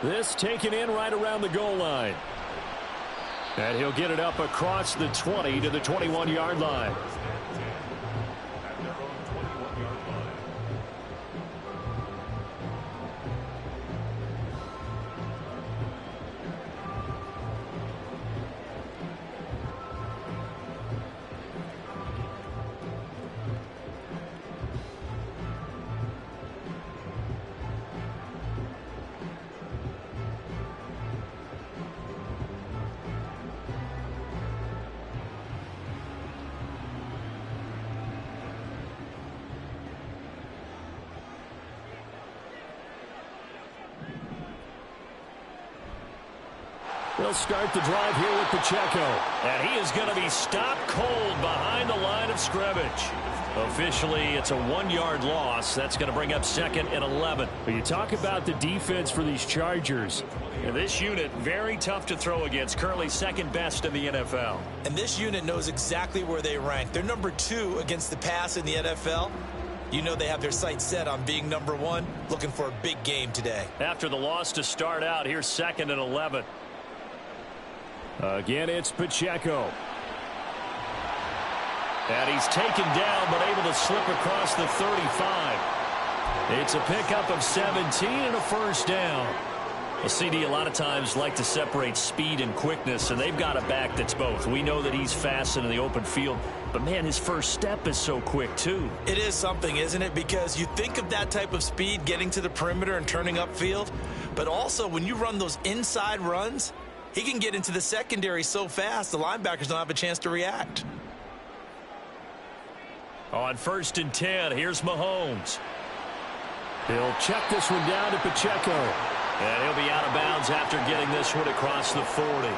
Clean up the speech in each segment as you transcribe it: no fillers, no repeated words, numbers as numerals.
This taken in right around the goal line. And he'll get it up across the 20 to the 21-yard line. They'll start the drive here with Pacheco. And he is going to be stopped cold behind the line of scrimmage. Officially, it's a 1-yard loss. That's going to bring up 2nd and 11. But you talk about the defense for these Chargers. And this unit, very tough to throw against. Currently 2nd best in the NFL. And this unit knows exactly where they rank. They're number 2 against the pass in the NFL. You know they have their sights set on being number 1, looking for a big game today. After the loss to start out, here's 2nd and 11. Again, it's Pacheco. And he's taken down, but able to slip across the 35. It's a pickup of 17 and a first down. Well, CD a lot of times like to separate speed and quickness, and they've got a back that's both. We know that he's fast in the open field, but, man, his first step is so quick, too. It is something, isn't it? Because you think of that type of speed getting to the perimeter and turning upfield, but also when you run those inside runs, he can get into the secondary so fast, the linebackers don't have a chance to react. On 1st and 10, here's Mahomes. He'll check this one down to Pacheco. And he'll be out of bounds after getting this one across the 40.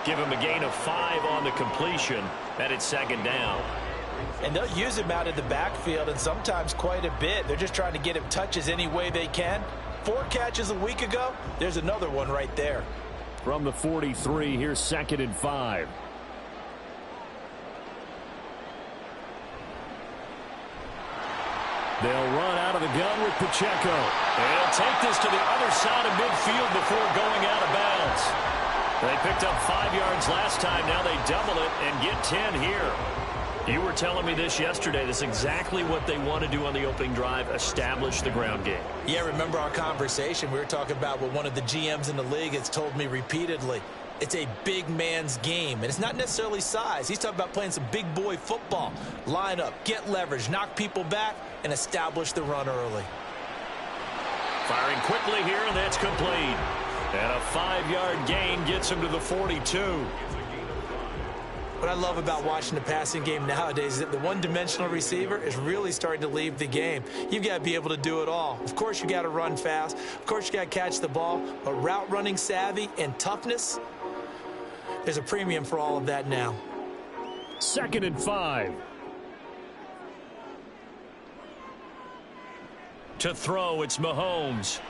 Give him a gain of 5 on the completion, and it's 2nd down. And they'll use him out of the backfield, and sometimes quite a bit. They're just trying to get him touches any way they can. 4 catches a week ago, there's another one right there. From the 43, here's 2nd and 5. They'll run out of the gun with Pacheco. And he'll take this to the other side of midfield before going out of bounds. They picked up 5 yards last time. Now they double it and get 10 here. You were telling me this yesterday. This is exactly what they want to do on the opening drive, establish the ground game. Yeah, remember our conversation. We were talking about what one of the GMs in the league has told me repeatedly. It's a big man's game, and it's not necessarily size. He's talking about playing some big boy football. Line up, get leverage, knock people back, and establish the run early. Firing quickly here, and that's complete. And a 5-yard gain gets him to the 42. What I love about watching the passing game nowadays is that the one-dimensional receiver is really starting to leave the game. You've got to be able to do it all. Of course, you got to run fast. Of course, you got to catch the ball. But route running savvy and toughness, there's a premium for all of that now. 2nd and 5. To throw, it's Mahomes.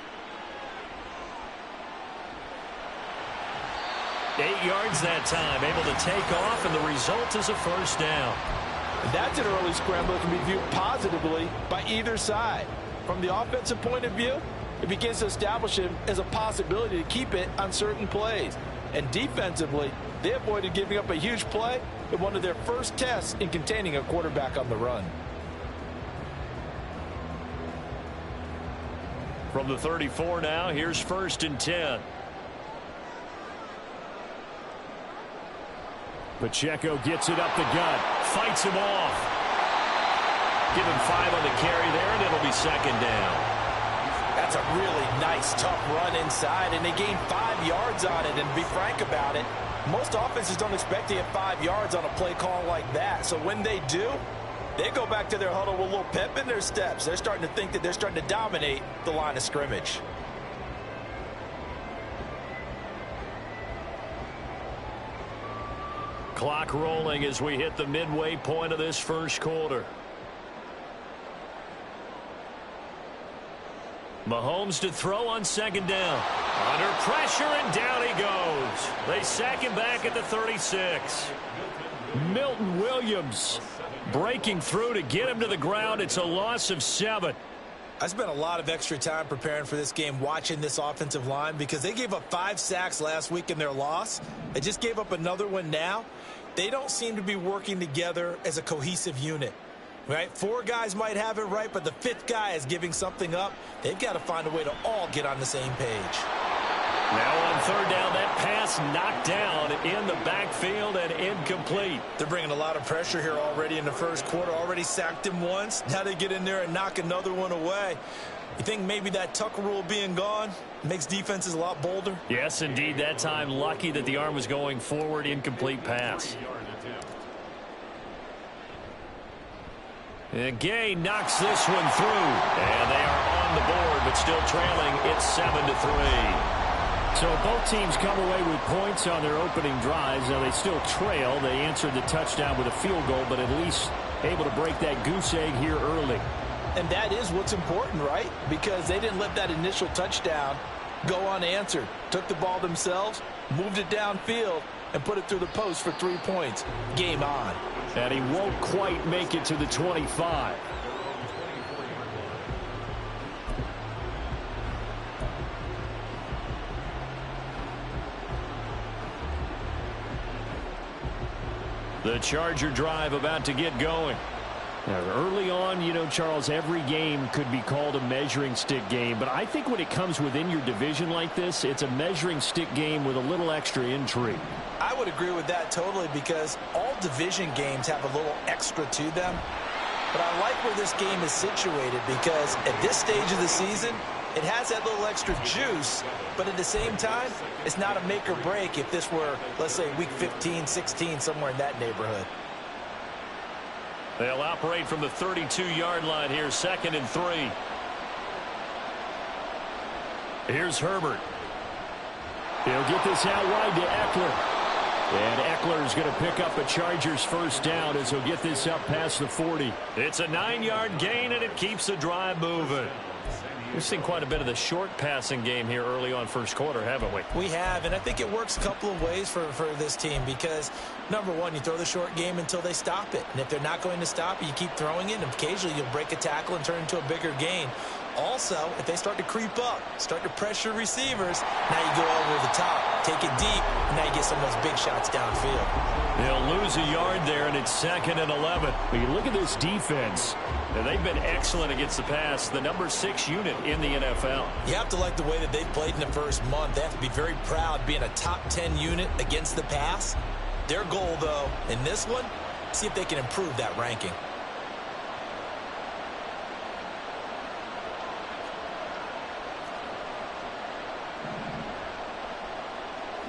8 yards that time, able to take off, and the result is a first down. That's an early scramble that can be viewed positively by either side. From the offensive point of view, it begins to establish him as a possibility to keep it on certain plays. And defensively, they avoided giving up a huge play in one of their first tests in containing a quarterback on the run. From the 34 now, here's 1st and 10. Pacheco gets it up the gut, fights him off. Give him 5 on the carry there, and it'll be 2nd down. That's a really nice, tough run inside, and they gained 5 yards on it. And to be frank about it, most offenses don't expect to get 5 yards on a play call like that. So when they do, they go back to their huddle with a little pep in their steps. They're starting to think that they're starting to dominate the line of scrimmage. Clock rolling as we hit the midway point of this first quarter. Mahomes to throw on 2nd down. Under pressure, and down he goes. They sack him back at the 36. Milton Williams breaking through to get him to the ground. It's a loss of 7. I spent a lot of extra time preparing for this game watching this offensive line because they gave up 5 sacks last week in their loss. They just gave up another one now. They don't seem to be working together as a cohesive unit. Right? 4 guys might have it right, but the 5th guy is giving something up. They've got to find a way to all get on the same page. Now on third down, that pass knocked down in the backfield and incomplete. They're bringing a lot of pressure here already in the first quarter. Already sacked him once. Now they get in there and knock another one away. You think maybe that tuck rule being gone makes defenses a lot bolder? Yes, indeed. That time, lucky that the arm was going forward. Incomplete pass. And Gay knocks this one through. And they are on the board, but still trailing. It's 7-3. So both teams come away with points on their opening drives. Now they still trail. They answered the touchdown with a field goal, but at least able to break that goose egg here early. And that is what's important, right? Because they didn't let that initial touchdown go unanswered. Took the ball themselves, moved it downfield, and put it through the post for 3 points. Game on. And he won't quite make it to the 25. The Charger drive about to get going. Now, early on, you know, Charles, every game could be called a measuring stick game. But I think when it comes within your division like this, it's a measuring stick game with a little extra intrigue. I would agree with that totally because all division games have a little extra to them. But I like where this game is situated because at this stage of the season, it has that little extra juice, but at the same time, it's not a make or break if this were, let's say, week 15, 16, somewhere in that neighborhood. They'll operate from the 32-yard line here, 2nd and 3. Here's Herbert. He'll get this out wide to Eckler. And Eckler's going to pick up a Chargers first down as he'll get this up past the 40. It's a 9-yard gain, and it keeps the drive moving. We've seen quite a bit of the short passing game here early on first quarter, haven't we? We have, and I think it works a couple of ways for this team because, number one, you throw the short game until they stop it. And if they're not going to stop it, you keep throwing it, and occasionally you'll break a tackle and turn into a bigger gain. Also, if they start to creep up, start to pressure receivers, now you go over the top, take it deep, and now you get some of those big shots downfield. They'll lose a yard there, and it's 2nd and 11. When you look at this defense, they've been excellent against the pass, the number 6 unit in the NFL. You have to like the way that they've played in the first month. They have to be very proud being a top 10 unit against the pass. Their goal, though, in this one, see if they can improve that ranking.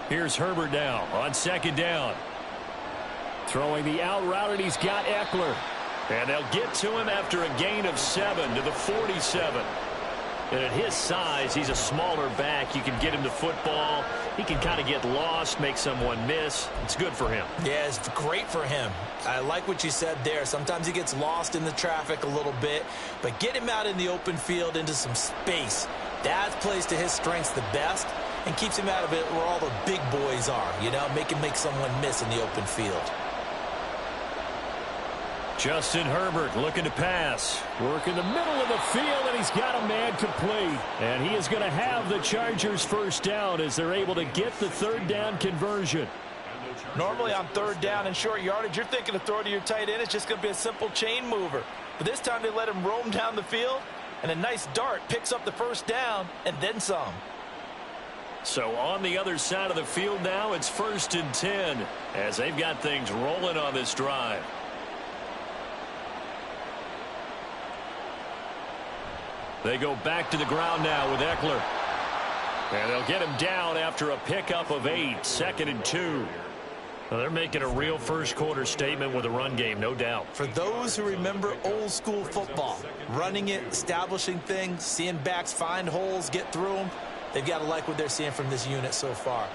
Here's Herbert now on 2nd down. Throwing the out route, and he's got Eckler. And they'll get to him after a gain of 7 to the 47. And at his size, he's a smaller back. You can get him to football. He can kind of get lost, make someone miss. It's good for him. Yeah, it's great for him. I like what you said there. Sometimes he gets lost in the traffic a little bit. But get him out in the open field into some space. That plays to his strengths the best and keeps him out of it where all the big boys are, you know, make someone miss in the open field. Justin Herbert looking to pass. Work in the middle of the field, and he's got a man complete. And he is going to have the Chargers first down as they're able to get the 3rd down conversion. Normally on 3rd down and short yardage, you're thinking of throwing to your tight end. It's just going to be a simple chain mover. But this time they let him roam down the field, and a nice dart picks up the first down and then some. So on the other side of the field now, it's 1st and 10 as they've got things rolling on this drive. They go back to the ground now with Eckler. And they'll get him down after a pickup of 8, 2nd and 2. Well, they're making a real first quarter statement with a run game, no doubt. For those who remember old school football, running it, establishing things, seeing backs find holes, get through them, they've got to like what they're seeing from this unit so far.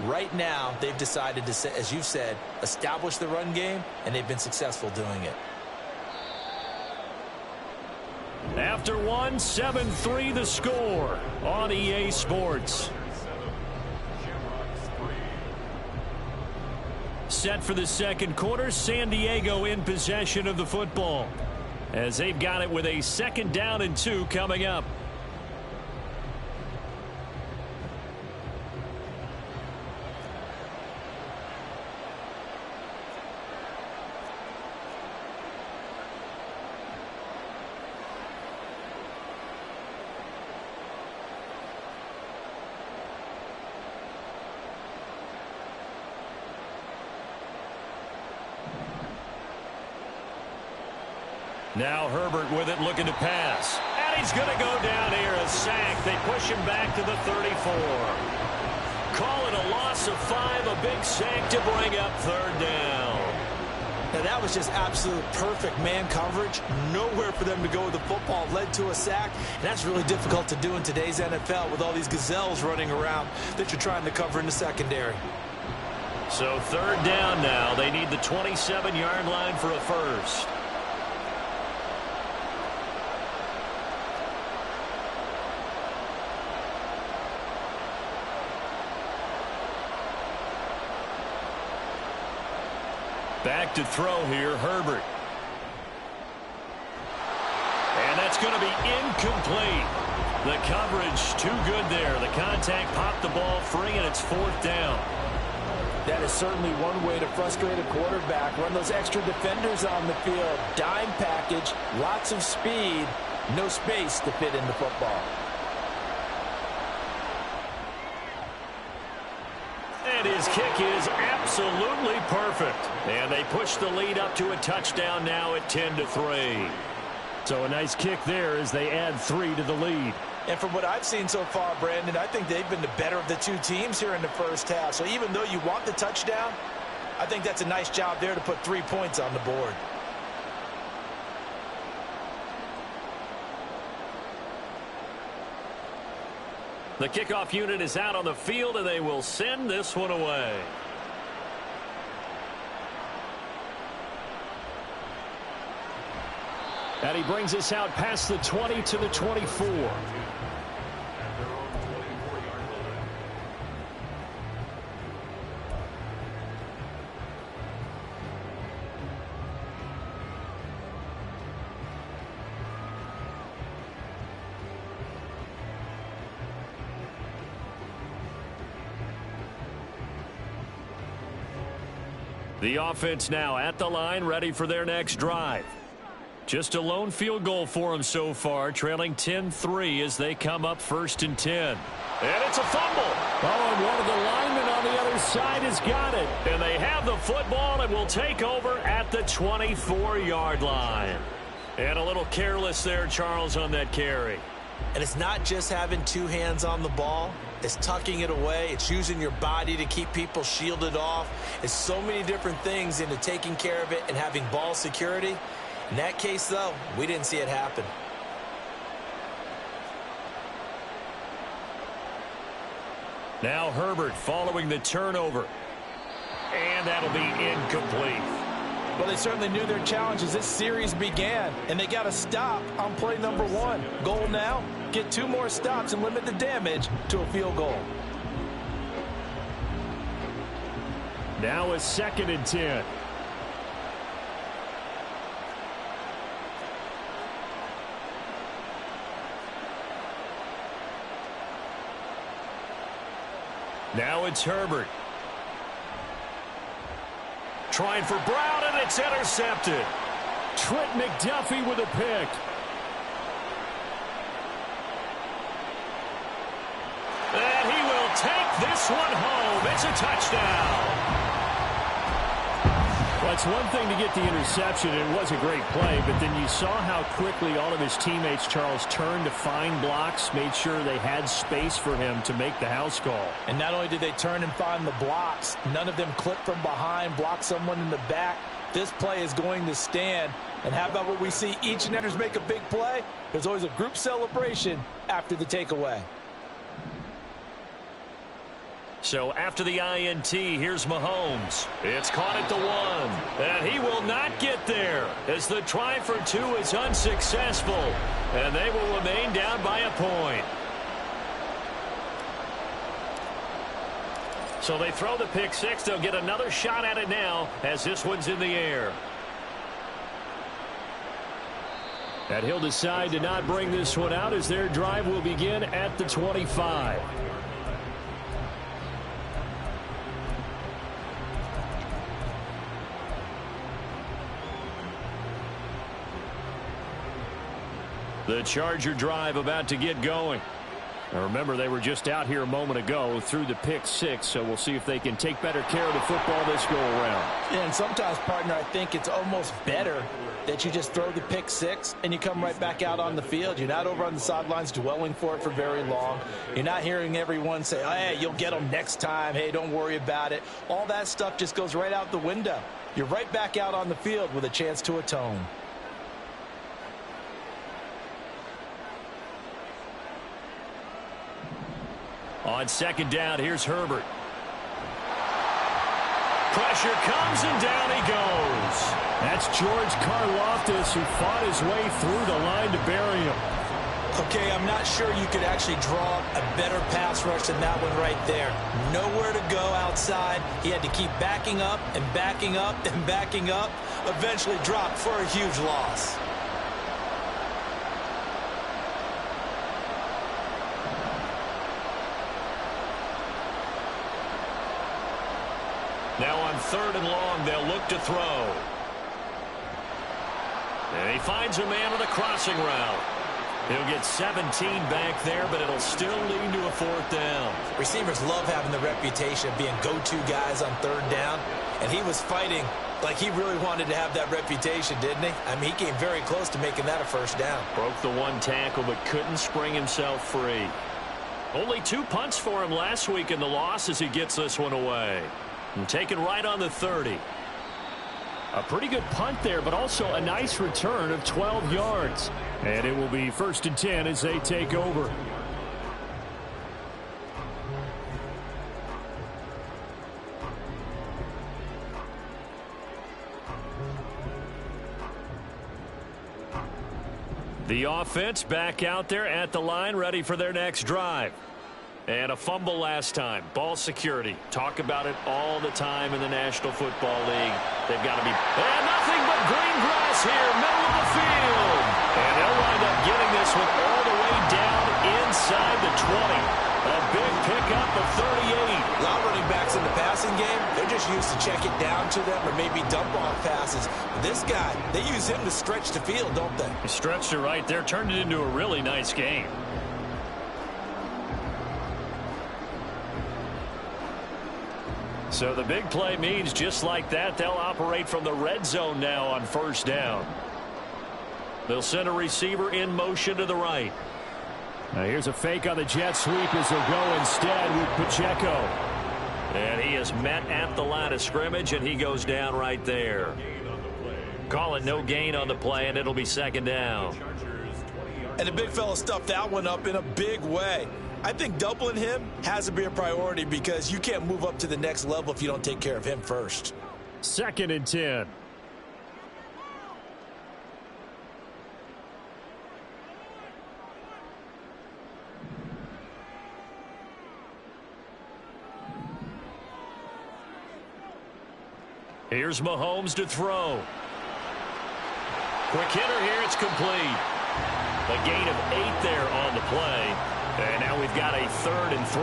Right now, they've decided to, as you've said, establish the run game, and they've been successful doing it. After 1, 7-3 the score on EA Sports. Set for the second quarter, San Diego in possession of the football. as they've got it with a 2nd down and 2 coming up. Now Herbert with it, looking to pass. And he's going to go down here, a sack. They push him back to the 34. Call it a loss of 5, a big sack to bring up 3rd down. Now that was just absolute perfect man coverage. Nowhere for them to go with the football. Led to a sack. And that's really difficult to do in today's NFL with all these gazelles running around that you're trying to cover in the secondary. So 3rd down now. They need the 27-yard line for a first. Back to throw here, Herbert. And that's going to be incomplete. The coverage too good there. The contact popped the ball free, and it's 4th down. That is certainly one way to frustrate a quarterback. Run those extra defenders on the field. Dime package, lots of speed, no space to fit in the football. And his kick is absolutely perfect. And they push the lead up to a touchdown now at 10-3. So a nice kick there as they add 3 to the lead. And from what I've seen so far, Brandon, I think they've been the better of the two teams here in the first half. So even though you want the touchdown, I think that's a nice job there to put 3 points on the board. The kickoff unit is out on the field, and they will send this one away. And he brings us out past the 20 to the 24. The offense now at the line, ready for their next drive. Just a lone field goal for them so far, trailing 10-3 as they come up 1st and 10. And it's a fumble. Oh, and one of the linemen on the other side has got it. And they have the football and will take over at the 24-yard line. And a little careless there, Charles, on that carry. And it's not just having 2 hands on the ball. It's tucking it away. It's using your body to keep people shielded off. It's so many different things into taking care of it and having ball security. In that case, though, we didn't see it happen. Now Herbert following the turnover. And that'll be incomplete. Well, they certainly knew their challenge as this series began, and they got a stop on play number 1. Goal now, get 2 more stops and limit the damage to a field goal. Now a 2nd and 10. Now it's Herbert. Trying for Brown, and it's intercepted. Trent McDuffie with a pick. And he will take this one home. It's a touchdown. Well, it's one thing to get the interception. It was a great play, but then you saw how quickly all of his teammates, Charles, turned to find blocks, made sure they had space for him to make the house call. And not only did they turn and find the blocks, none of them clipped from behind, blocked someone in the back. This play is going to stand. And how about what we see? Each and every make a big play. There's always a group celebration after the takeaway. So after the INT, here's Mahomes. It's caught at the 1. And he will not get there as the try for 2 is unsuccessful. And they will remain down by a point. So they throw the pick 6. They'll get another shot at it now as this one's in the air. And he'll decide to not bring this one out as their drive will begin at the 25. The Charger drive about to get going. Now remember, they were just out here a moment ago through the pick 6, so we'll see if they can take better care of the football this go around. Yeah, and sometimes, partner, I think it's almost better that you just throw the pick 6 and you come right back out on the field. You're not over on the sidelines dwelling for it for very long. You're not hearing everyone say, hey, you'll get them next time. Hey, don't worry about it. All that stuff just goes right out the window. You're right back out on the field with a chance to atone. On second down, here's Herbert. Pressure comes, and down he goes. That's George Karlaftis, who fought his way through the line to bury him. Okay, I'm not sure you could actually draw a better pass rush than that one right there. Nowhere to go outside. He had to keep backing up and backing up and backing up. Eventually dropped for a huge loss. Now on third and long, they'll look to throw. And he finds a man with a crossing route. He'll get 17 back there, but it'll still lead to a fourth down. Receivers love having the reputation of being go-to guys on third down, and he was fighting like he really wanted to have that reputation, didn't he? I mean, he came very close to making that a first down. Broke the one tackle, but couldn't spring himself free. Only 2 punts for him last week in the loss as he gets this one away. And taken right on the 30. A pretty good punt there, but also a nice return of 12 yards. And it will be 1st and 10 as they take over. The offense back out there at the line, ready for their next drive. And a fumble last time. Ball security. Talk about it all the time in the National Football League. They've got to be... And nothing but green grass here, middle of the field. And they'll wind up getting this one all the way down inside the 20. A big pickup of 38. A lot of running backs in the passing game, they're just used to check it down to them or maybe dump off passes. But this guy, they use him to stretch the field, don't they? He stretched it right there, turned it into a really nice game. So the big play means just like that, they'll operate from the red zone now on first down. They'll send a receiver in motion to the right. Now here's a fake on the jet sweep as they'll go instead with Pacheco. And he is met at the line of scrimmage, and he goes down right there. Call it no gain on the play, and it'll be second down. And the big fella stuffed that one up in a big way. I think doubling him has to be a priority because you can't move up to the next level if you don't take care of him first. 2nd and 10. Here's Mahomes to throw. Quick hitter here, it's complete. A gain of 8 there on the play. And now we've got a 3rd and 3.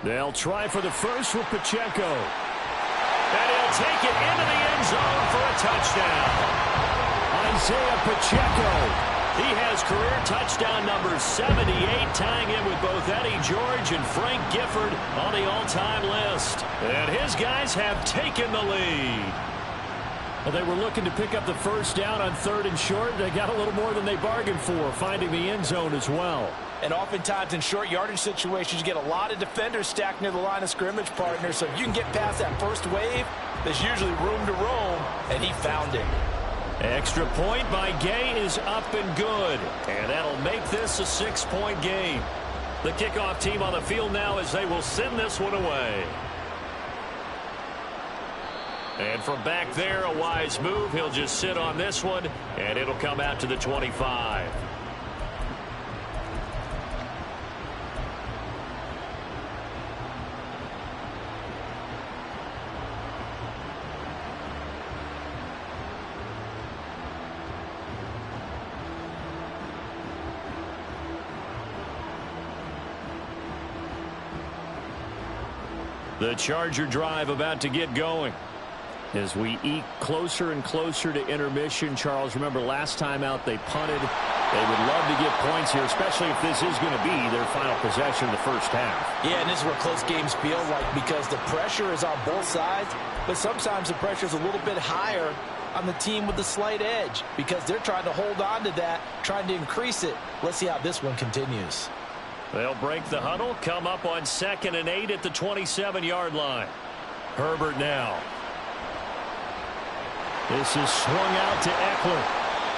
They'll try for the first with Pacheco. And he'll take it into the end zone for a touchdown. Isaiah Pacheco. He has career touchdown number 78, tying him with both Eddie George and Frank Gifford on the all-time list. And his guys have taken the lead. Well, they were looking to pick up the first down on 3rd and short. They got a little more than they bargained for, finding the end zone as well. And oftentimes in short yardage situations, you get a lot of defenders stacked near the line of scrimmage, partner. So if you can get past that first wave, there's usually room to roam, and he found it. Extra point by Gay is up and good. And that'll make this a 6-point game. The kickoff team on the field now as they will send this one away. And from back there, a wise move. He'll just sit on this one, and it'll come out to the 25. The Charger drive about to get going. As we eke closer and closer to intermission, Charles, remember last time out they punted. They would love to get points here, especially if this is going to be their final possession of the first half. Yeah, and this is where close games feel like, because the pressure is on both sides, but sometimes the pressure is a little bit higher on the team with the slight edge because they're trying to hold on to that, trying to increase it. Let's see how this one continues. They'll break the huddle, come up on 2nd and 8 at the 27-yard line. Herbert now. This is swung out to Eckler.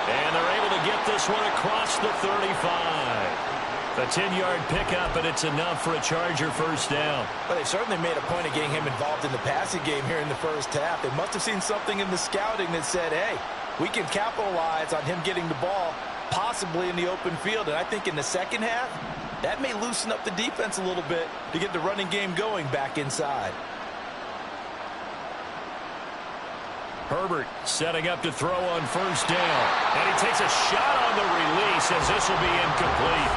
And they're able to get this one across the 35. A 10-yard pickup, and it's enough for a Charger first down. Well, they certainly made a point of getting him involved in the passing game here in the first half. They must have seen something in the scouting that said, hey, we can capitalize on him getting the ball possibly in the open field. And I think in the second half, that may loosen up the defense a little bit to get the running game going back inside. Herbert setting up to throw on first down. And he takes a shot on the release as this will be incomplete.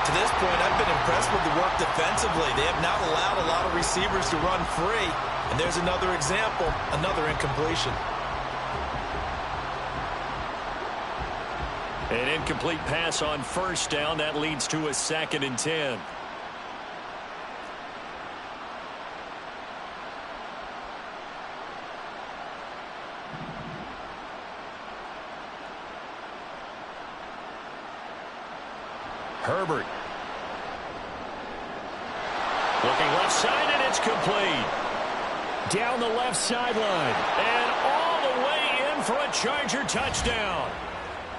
To this point, I've been impressed with the work defensively. They have not allowed a lot of receivers to run free. And there's another example, another incompletion. An incomplete pass on first down. That leads to a 2nd and 10. Herbert. Looking left side, and it's complete. Down the left sideline. And all the way in for a Charger touchdown.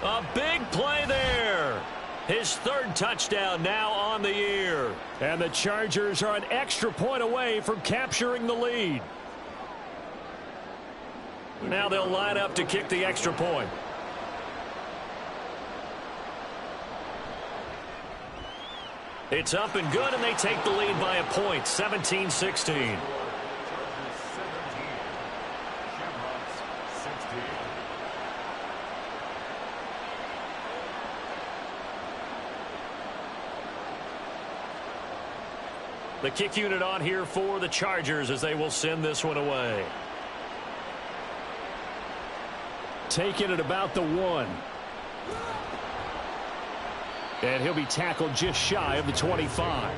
A big play there. His 3rd touchdown now on the year. And the Chargers are an extra point away from capturing the lead. Now they'll line up to kick the extra point. It's up and good, and they take the lead by a point, 17-16. The kick unit on here for the Chargers as they will send this one away. Taking it about the 1. And he'll be tackled just shy of the 25.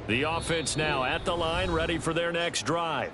The offense now at the line, ready for their next drive.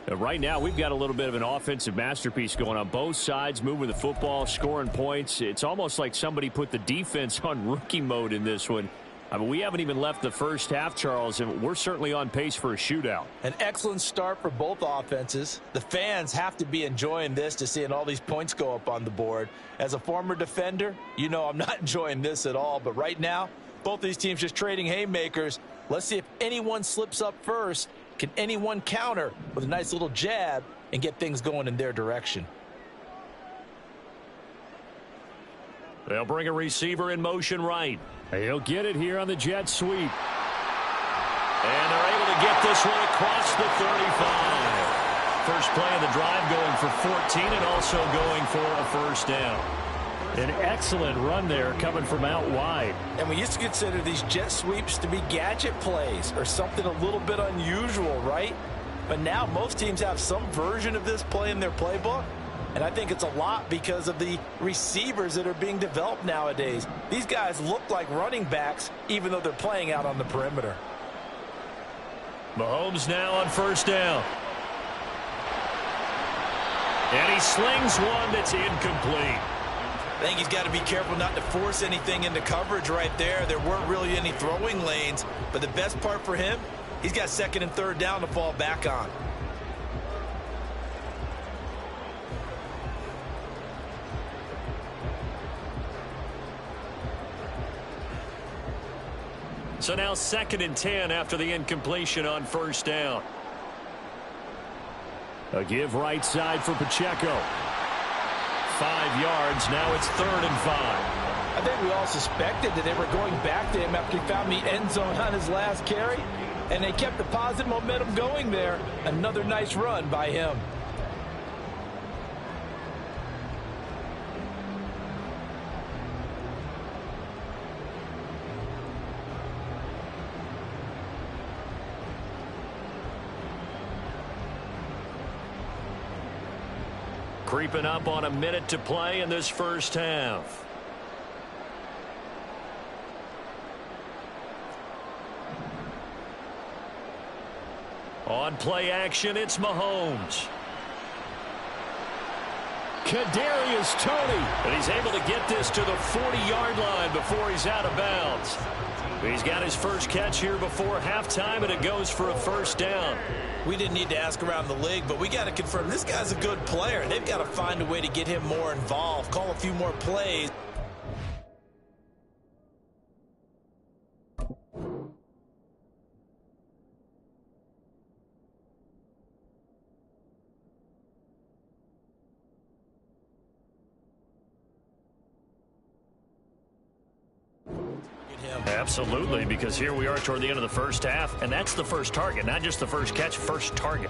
Right now, we've got a little bit of an offensive masterpiece going on both sides, moving the football, scoring points. It's almost like somebody put the defense on rookie mode in this one. I mean, we haven't even left the first half, Charles, and we're certainly on pace for a shootout. An excellent start for both offenses. The fans have to be enjoying this to seeing all these points go up on the board. As a former defender, you know I'm not enjoying this at all. But right now, both these teams just trading haymakers. Let's see if anyone slips up first. Can anyone counter with a nice little jab and get things going in their direction? They'll bring a receiver in motion right. He'll get it here on the jet sweep. And they're able to get this one across the 35. First play of the drive going for 14 and also going for a first down. An excellent run there coming from out wide. And we used to consider these jet sweeps to be gadget plays or something a little bit unusual, right? But now most teams have some version of this play in their playbook. And I think it's a lot because of the receivers that are being developed nowadays. These guys look like running backs even though they're playing out on the perimeter. Mahomes now on first down. And he slings one that's incomplete. I think he's got to be careful not to force anything into coverage right there. There weren't really any throwing lanes, but the best part for him, He's got second and third down to fall back on. So now 2nd and 10 after the incompletion on first down. A give right side for Pacheco. 5 yards. Now it's 3rd and 5. I think we all suspected that they were going back to him after he found the end zone on his last carry. And they kept the positive momentum going there. Another nice run by him. Creeping up on a minute to play in this first half. On play action, it's Mahomes. Kadarius Toney. And he's able to get this to the 40-yard line before he's out of bounds. He's got his first catch here before halftime, and it goes for a first down. We didn't need to ask around the league, but we got to confirm this guy's a good player. They've got to find a way to get him more involved, call a few more plays. Absolutely, because here we are toward the end of the first half, and that's the first target, not just the first catch, first target.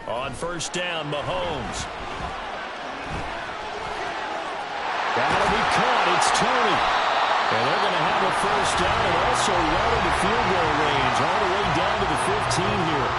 On first down, Mahomes. That'll be caught. It's Toney. And they're going to have a first down and also run into field goal range all the way down to the 15 here.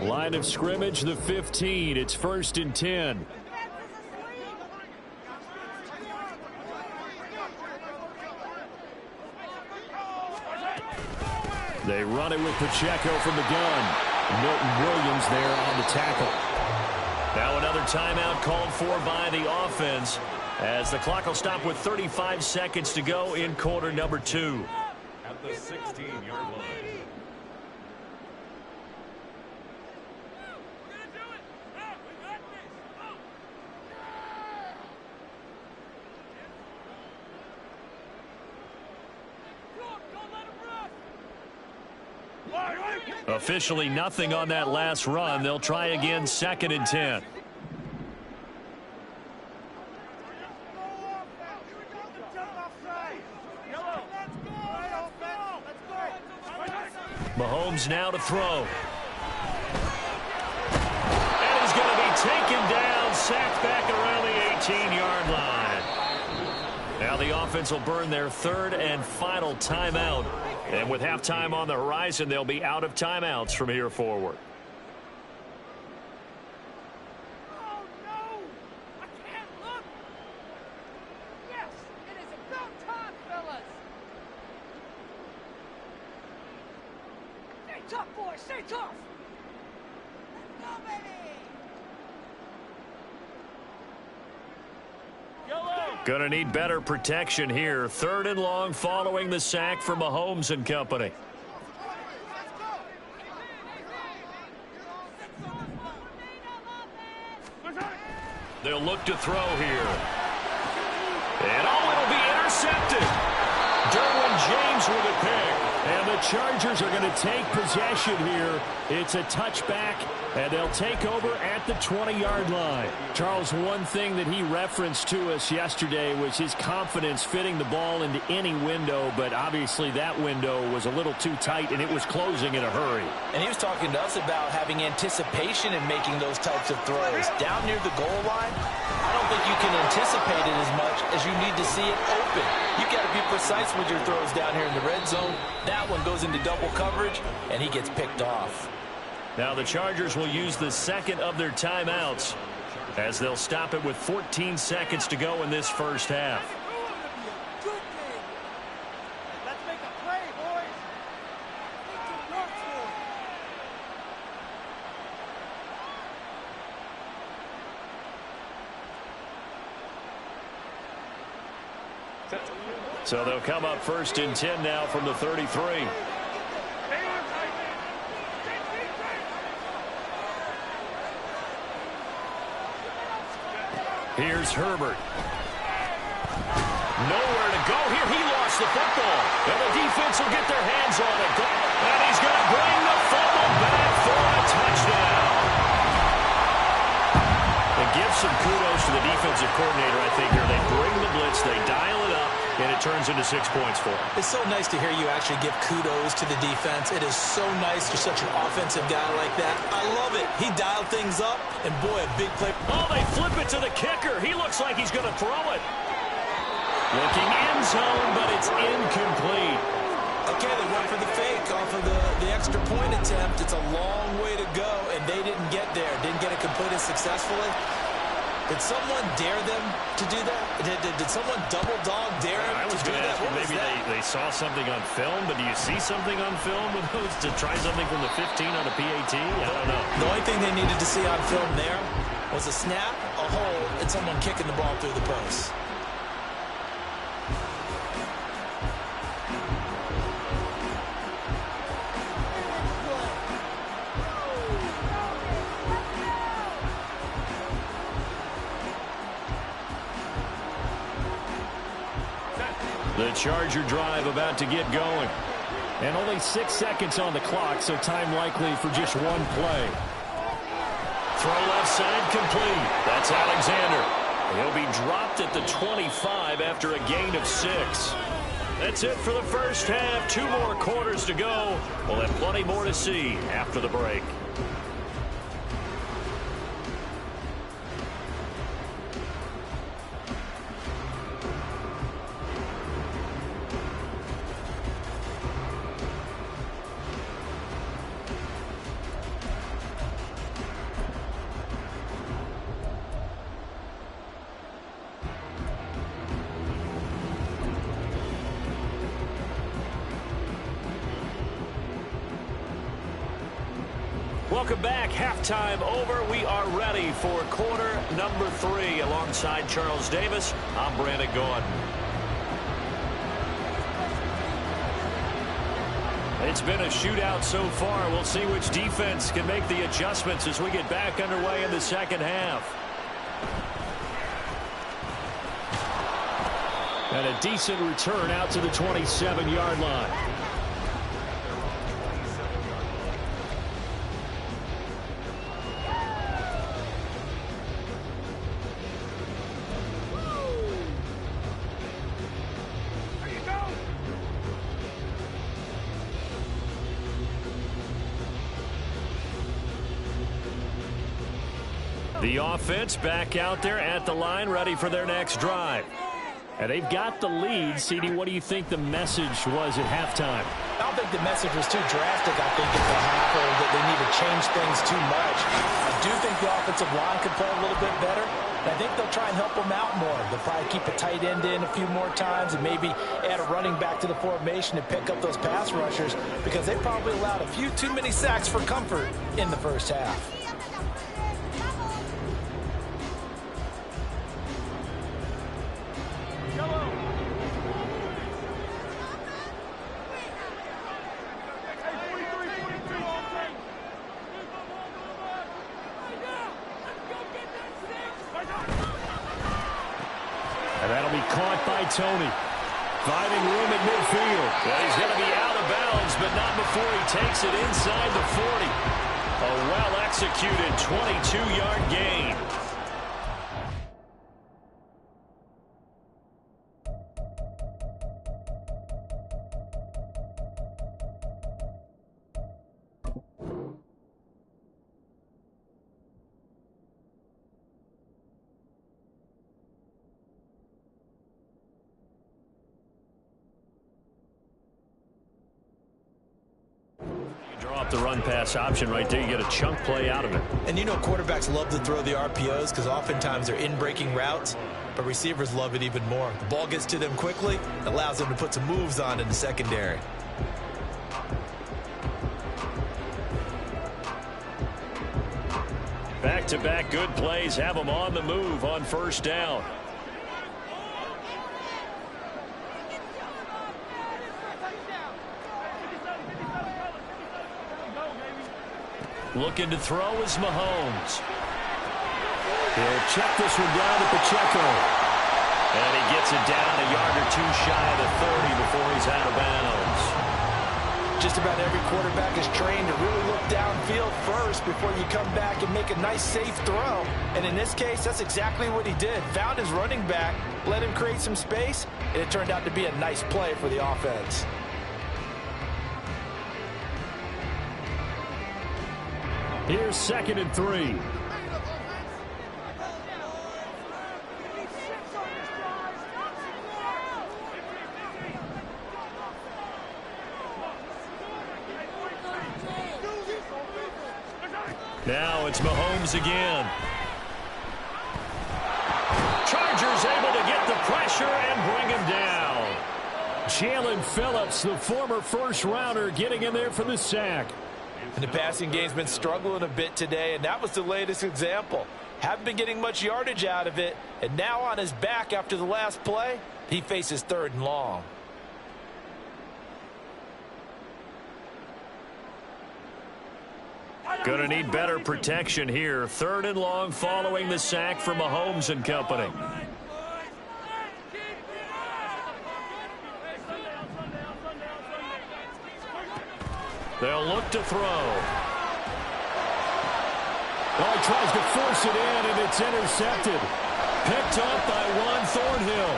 Line of scrimmage, the 15. It's 1st and 10. They run it with Pacheco from the gun. Milton Williams there on the tackle. Now another timeout called for by the offense as the clock will stop with 35 seconds to go in quarter number 2. At the 16-yard line. Officially nothing on that last run. They'll try again 2nd and 10. Mahomes now to throw. And he's going to be taken down, sacked back around the 18-yard line. Now the offense will burn their 3rd and final timeout. And with halftime on the horizon, they'll be out of timeouts from here forward. Oh, no! I can't look! Yes, it is about time, fellas! Stay tough, boys! Stay tough! Let's go, baby! Gonna need better protection here. 3rd and long following the sack from Mahomes and company. They'll look to throw here. And it'll be intercepted. Derwin James with a pick. And the Chargers are going to take possession here. It's a touchback, and they'll take over at the 20-yard line. Charles, one thing that he referenced to us yesterday was his confidence fitting the ball into any window, but obviously that window was a little too tight, and it was closing in a hurry. And he was talking to us about having anticipation in making those types of throws. Down near the goal line, I don't think you can anticipate it as much as you need to see it open. You've got to be precise with your throws down here in the red zone. That one goes into double coverage, and he gets picked off. Now the Chargers will use the second of their timeouts as they'll stop it with 14 seconds to go in this first half. Let's make a play, boys. Make some work for it. So they'll come up first and 10 now from the 33. Here's Herbert. Nowhere to go here. He lost the football. And the defense will get their hands on it. And he's going to bring the football back for a touchdown. And give some kudos to the defensive coordinator, I think, here. They bring the blitz, they dial it up, and it turns into 6 points for them. It's so nice to hear you actually give kudos to the defense. It is so nice you're such an offensive guy like that. I love it. He dialed things up, and boy, a big play. Oh, they flip it to the kicker. He looks like he's going to throw it. Looking end zone, but it's incomplete. Okay, they went for the fake off of the extra point attempt. It's a long way to go, and they didn't get there. Didn't get it completed successfully. Did someone dare them to do that? Did someone double dog dare them I was to do going to that? ask you, maybe they saw something on film, but do you see something on film with those to try something from the 15 on a PAT? I don't know. The only thing they needed to see on film there was a snap, a hole, and someone kicking the ball through the post. The Charger drive about to get going. And only 6 seconds on the clock, so time likely for just one play. Throw left side complete. That's Alexander. He'll be dropped at the 25 after a gain of 6. That's it for the first half. 2 more quarters to go. We'll have plenty more to see after the break. Welcome back. Halftime over. We are ready for quarter number 3. Alongside Charles Davis, I'm Brandon Gaudin. It's been a shootout so far. We'll see which defense can make the adjustments as we get back underway in the second half. And a decent return out to the 27-yard line. The offense back out there at the line, ready for their next drive. And they've got the lead. CD, what do you think the message was at halftime? I don't think the message was too drastic, I think, at the half, or that they need to change things too much. I do think the offensive line could play a little bit better. And I think they'll try and help them out more. They'll probably keep a tight end in a few more times and maybe add a running back to the formation to pick up those pass rushers, because they probably allowed a few too many sacks for comfort in the first half. And that'll be caught by Tony. Finding room at midfield. Well, he's going to be out of bounds, but not before he takes it inside the 40. A well-executed 22-yard gain. off the run-pass option right there. You get a chunk play out of it. And you know quarterbacks love to throw the RPOs because oftentimes they're in-breaking routes, but receivers love it even more. The ball gets to them quickly, allows them to put some moves on in the secondary. Back-to-back good plays have them on the move on first down. Looking to throw is Mahomes. He'll check this one down to Pacheco. And he gets it down a yard or two shy of the 30 before he's out of bounds. Just about every quarterback is trained to really look downfield first before you come back and make a nice, safe throw. And in this case, that's exactly what he did. Found his running back, let him create some space, and it turned out to be a nice play for the offense. Here's 2nd and 3. Now it's Mahomes again. Chargers able to get the pressure and bring him down. Jalen Phillips, the former first-rounder, getting in there for the sack. And the passing game's been struggling a bit today, and that was the latest example. Haven't been getting much yardage out of it, and now on his back after the last play, he faces 3rd and long. Gonna need better protection here. 3rd and long following the sack from Mahomes and company. They'll look to throw. Oh, he tries to force it in, and it's intercepted. Picked up by Juan Thornhill.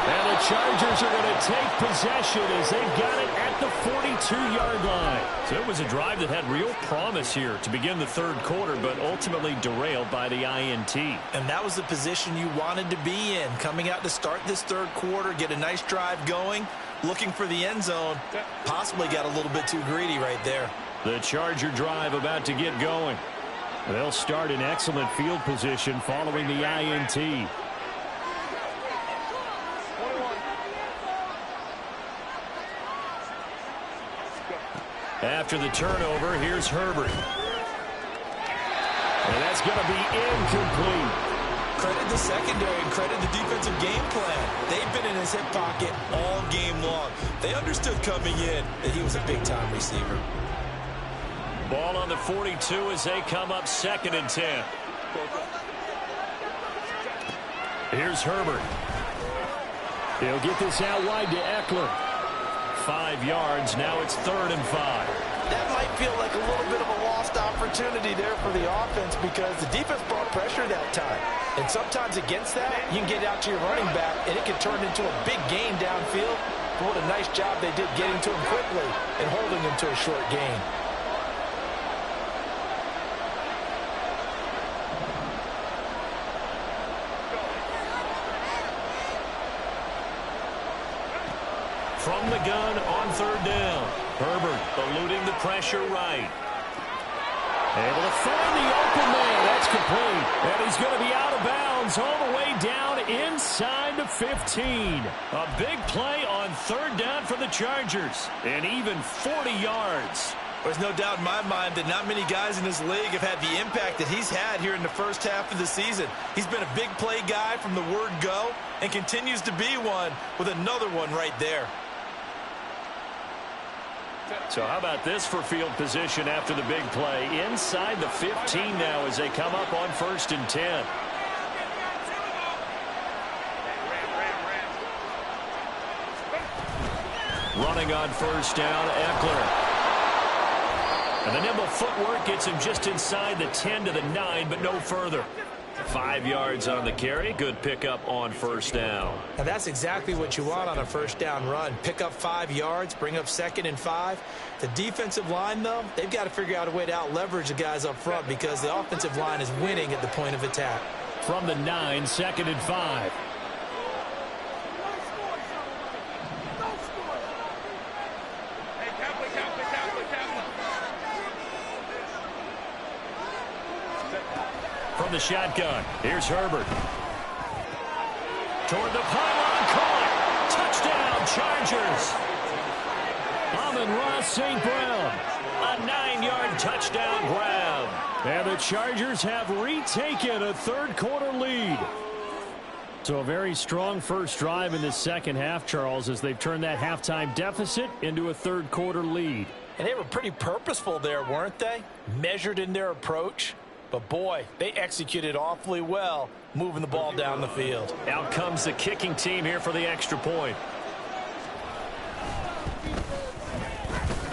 And the Chargers are going to take possession as they've got it at the 42-yard line. So it was a drive that had real promise here to begin the 3rd quarter, but ultimately derailed by the INT. And that was the position you wanted to be in. Coming out to start this 3rd quarter, get a nice drive going, looking for the end zone. Possibly got a little bit too greedy right there. The Charger drive about to get going. They'll start in excellent field position following the INT. After the turnover, here's Herbert. And that's going to be incomplete. Credit the secondary and credit the defensive game plan. They've been in his hip pocket all game long. They understood coming in that he was a big-time receiver. Ball on the 42 as they come up 2nd and 10. Here's Herbert. He'll get this out wide to Eckler. 5 yards. Now it's 3rd and 5. That might feel like a little bit of a lost opportunity there for the offense because the defense brought pressure that time. And sometimes against that, you can get out to your running back, and it can turn into a big gain downfield. But what a nice job they did getting to him quickly and holding him to a short gain. From the gun on 3rd down. Herbert eluding the pressure right. Able to find the open man. That's complete. And he's going to be out of bounds all the way down inside the 15. A big play on 3rd down for the Chargers. And even 40 yards. There's no doubt in my mind that not many guys in this league have had the impact that he's had here in the first half of the season. He's been a big play guy from the word go and continues to be one with another one right there. So how about this for field position after the big play? Inside the 15 now as they come up on 1st and 10. Running on 1st down, Eckler. And the nimble footwork gets him just inside the 10 to the 9, but no further. 5 yards on the carry. Good pickup on 1st down. Now that's exactly what you want on a 1st down run. Pick up 5 yards, bring up 2nd and 5. The defensive line, though, they've got to figure out a way to out-leverage the guys up front because the offensive line is winning at the point of attack. From the 9, 2nd and 5. the shotgun. Here's Herbert. Toward the pylon, caught. Touchdown, Chargers. Amon-Ra St. Brown. A 9-yard touchdown grab. And the Chargers have retaken a third-quarter lead. So a very strong first drive in the second half, Charles, as they've turned that halftime deficit into a third-quarter lead. And they were pretty purposeful there, weren't they? Measured in their approach. But, boy, they executed awfully well moving the ball down the field. Out comes the kicking team here for the extra point.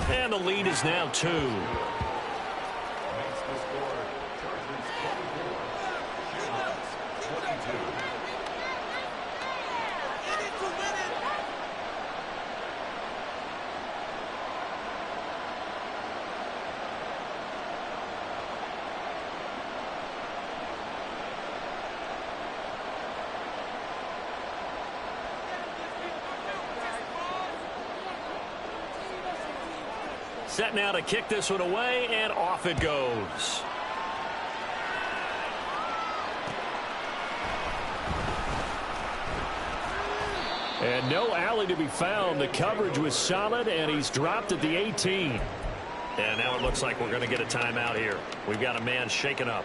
And the lead is now 2. Set now to kick this one away, and off it goes. And no alley to be found. The coverage was solid, and he's dropped at the 18. And now it looks like we're going to get a timeout here. We've got a man shaken up.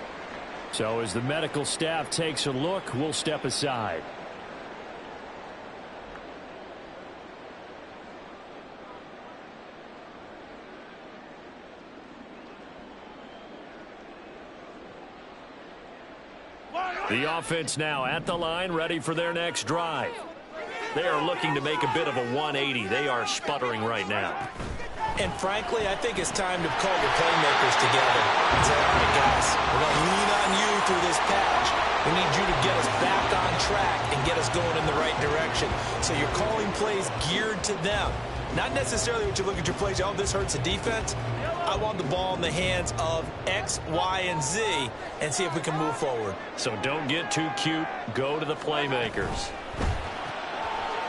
So as the medical staff takes a look, we'll step aside. The offense now at the line, ready for their next drive. They are looking to make a bit of a 180. They are sputtering right now. And frankly, I think it's time to call the playmakers together and say, all right, guys, we're going to lean on you through this patch. We need you to get us back on track and get us going in the right direction. So you're calling plays geared to them. Not necessarily what you look at your plays, oh, this hurts the defense. I want the ball in the hands of X, Y, and Z and see if we can move forward. So don't get too cute. Go to the playmakers.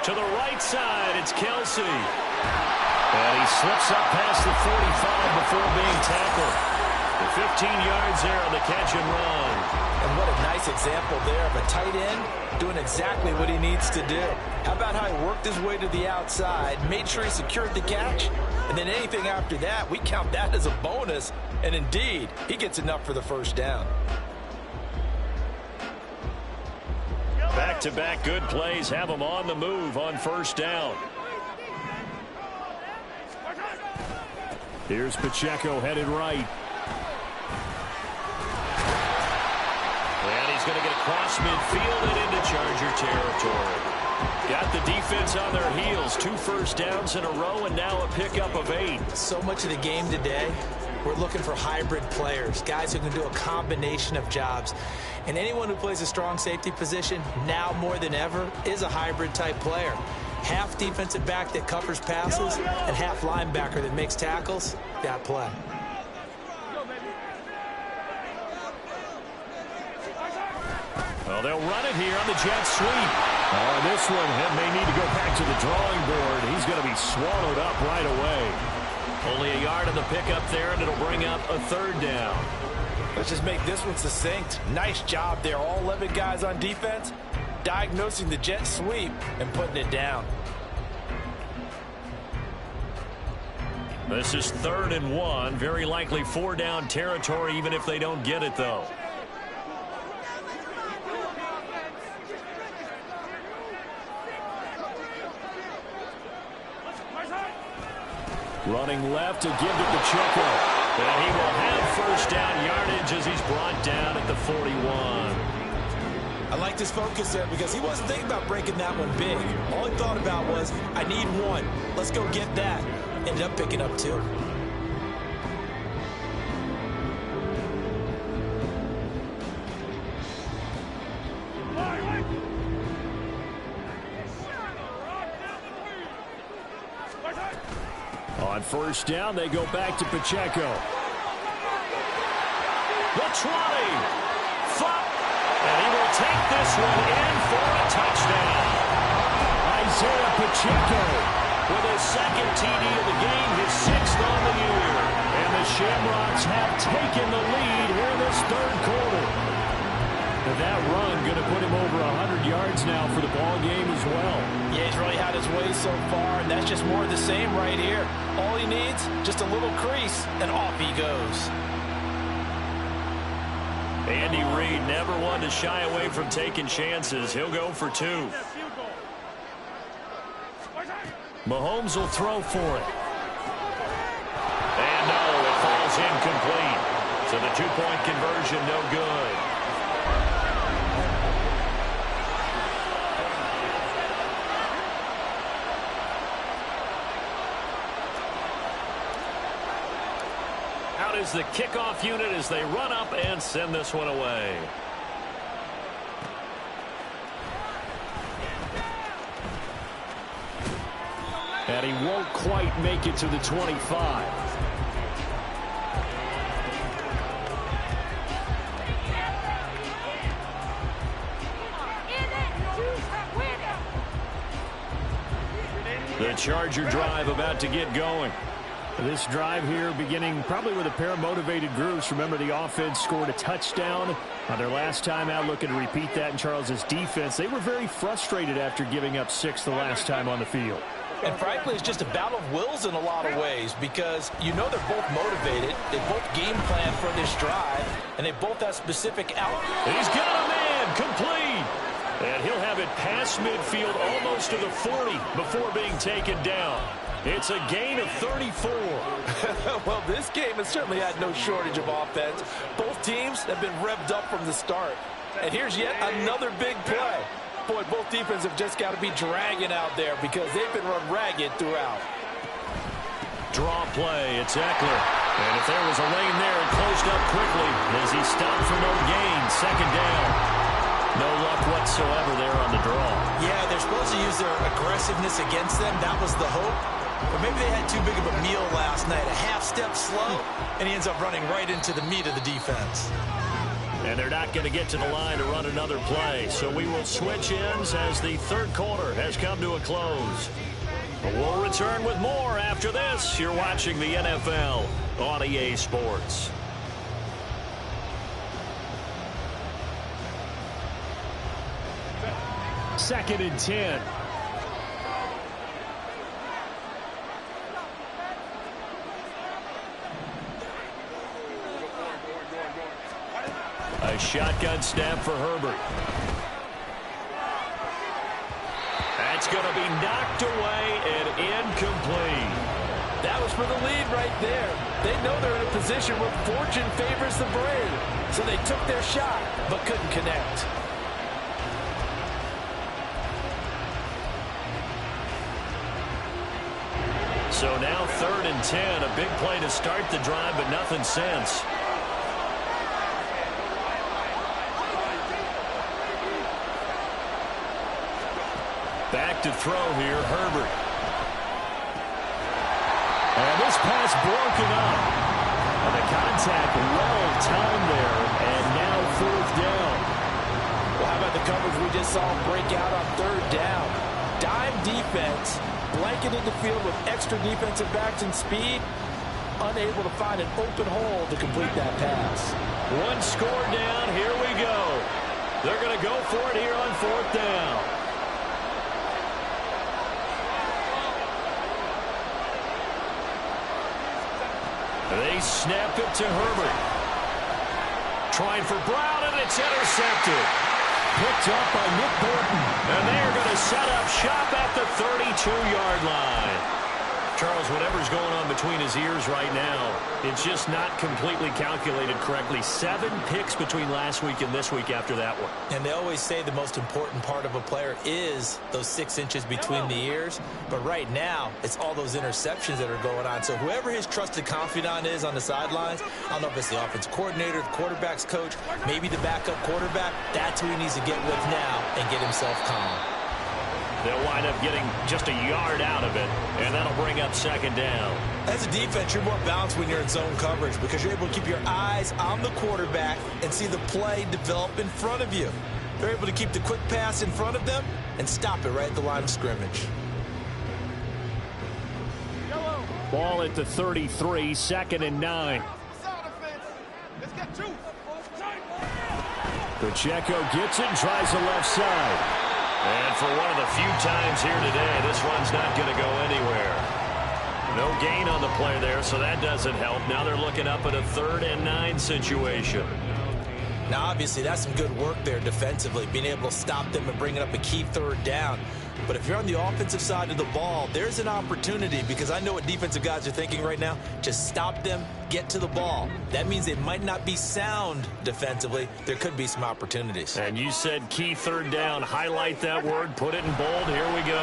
To the right side, it's Kelsey. And he slips up past the 45 before being tackled. The 15 yards there on the catch and run. And what a nice example there of a tight end doing exactly what he needs to do. How about how he worked his way to the outside, made sure he secured the catch, and then anything after that, we count that as a bonus. And indeed, he gets enough for the first down. Back-to-back good plays have him on the move on first down. Here's Pacheco headed right. And he's going to get across midfield and into Charger territory. Got the defense on their heels. 2 first downs in a row and now a pickup of 8. So much of the game today, we're looking for hybrid players, guys who can do a combination of jobs. And anyone who plays a strong safety position, now more than ever, is a hybrid type player. Half defensive back that covers passes and half linebacker that makes tackles. That play. Well, they'll run it here on the jet sweep. This one may need to go back to the drawing board. He's going to be swallowed up right away. Only a yard on the pickup there, and it'll bring up a third down. Let's just make this one succinct. Nice job there. All 11 guys on defense diagnosing the jet sweep and putting it down. This is 3rd and 1. Very likely 4-down territory, even if they don't get it, though. Running left to give to Pacheco. And he will have first down yardage as he's brought down at the 41. I like this focus there because he wasn't thinking about breaking that one big. All he thought about was, I need 1. Let's go get that. Ended up picking up 2. On first down, they go back to Pacheco. The 20. And he will take this one in for a touchdown. Isaiah Pacheco with his 2nd TD of the game, his 6th on the year. And the Shamrocks have taken the lead here in this 3rd quarter. with that run, going to put him over 100 yards now for the ball game as well. Yeah, he's really had his way so far, and that's just more of the same right here. All he needs, just a little crease, and off he goes. Andy Reid never one to shy away from taking chances. He'll go for 2. Mahomes will throw for it. And no, it falls incomplete. So the 2-point conversion no good. Out is the kickoff unit as they run up and send this one away. And he won't quite make it to the 25. The Charger drive about to get going. This drive here beginning probably with a pair of motivated groups. Remember, the offense scored a touchdown on their last time out, looking to repeat that in Charles's defense. They were very frustrated after giving up 6 the last time on the field. And frankly, it's just a battle of wills in a lot of ways because you know they're both motivated. They both game plan for this drive, and they both have specific out. He's got a man complete. And he'll have it past midfield almost to the 40 before being taken down. It's a gain of 34. Well, this game has certainly had no shortage of offense. Both teams have been revved up from the start. And here's yet another big play. Boy, both defenses have just got to be dragging out there because they've been run ragged throughout. Draw play, it's Eckler. And if there was a lane there, it closed up quickly as he stopped for no gain. Second down. No luck whatsoever there on the draw. Yeah, they're supposed to use their aggressiveness against them. That was the hope. But maybe they had too big of a meal last night. A half step slow, and he ends up running right into the meat of the defense. And they're not going to get to the line to run another play. So we will switch ends as the third quarter has come to a close. But we'll return with more after this. You're watching the NFL on EA Sports. Second and 10. A shotgun snap for Herbert. That's going to be knocked away and incomplete. That was for the lead right there. They know they're in a position where fortune favors the brave. So they took their shot, but couldn't connect. So now 3rd and 10. A big play to start the drive, but nothing since. Back to throw here, Herbert. And this pass broken up. And the contact well timed there, and now 4th down. Well, how about the coverage we just saw break out on 3rd down? Dime defense, blanketed the field with extra defensive backs and speed, unable to find an open hole to complete that pass. One score down, here we go. They're going to go for it here on 4th down. They snap it to Herbert. Trying for Brown, and it's intercepted. Picked up by Nick Bolton. And they're going to set up shop at the 32-yard line. Charles, whatever's going on between his ears right now, it's just not completely calculated correctly. 7 picks between last week and this week after that one. And they always say the most important part of a player is those 6 inches between the ears. But right now, it's all those interceptions that are going on. So whoever his trusted confidant is on the sidelines, I don't know if it's the offensive coordinator, the quarterback's coach, maybe the backup quarterback, that's who he needs to get with now and get himself calm. They'll wind up getting just a yard out of it, and that'll bring up 2nd down. As a defense, you're more balanced when you're in zone coverage because you're able to keep your eyes on the quarterback and see the play develop in front of you. They're able to keep the quick pass in front of them and stop it right at the line of scrimmage. Ball at the 33, 2nd and 9. Pacheco gets it and tries the left side. And for one of the few times here today, this one's not going to go anywhere. No gain on the play there, so that doesn't help. Now they're looking up at a 3rd and 9 situation. Now, obviously, that's some good work there defensively, being able to stop them and bringing up a key 3rd down. But if you're on the offensive side of the ball, there's an opportunity, because I know what defensive guys are thinking right now. Just stop them, get to the ball. That means they might not be sound defensively. There could be some opportunities. And you said key 3rd down. Highlight that word, put it in bold. Here we go.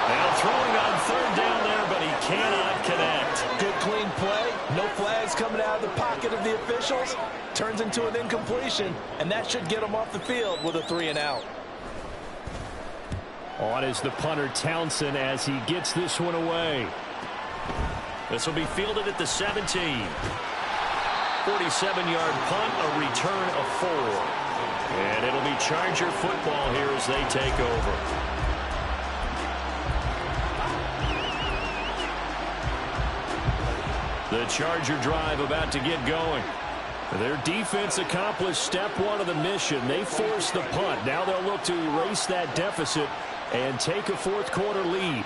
Now throwing on 3rd down there, but he cannot connect. Good clean play. No flags coming out of the pocket of the officials. Turns into an incompletion, and that should get him off the field with a 3 and out. On is the punter, Townsend, as he gets this one away. This will be fielded at the 17. 47-yard punt, a return of 4. And it'll be Charger football here as they take over. The Charger drive about to get going. Their defense accomplished step 1 of the mission. They forced the punt. Now they'll look to erase that deficit and take a 4th quarter lead.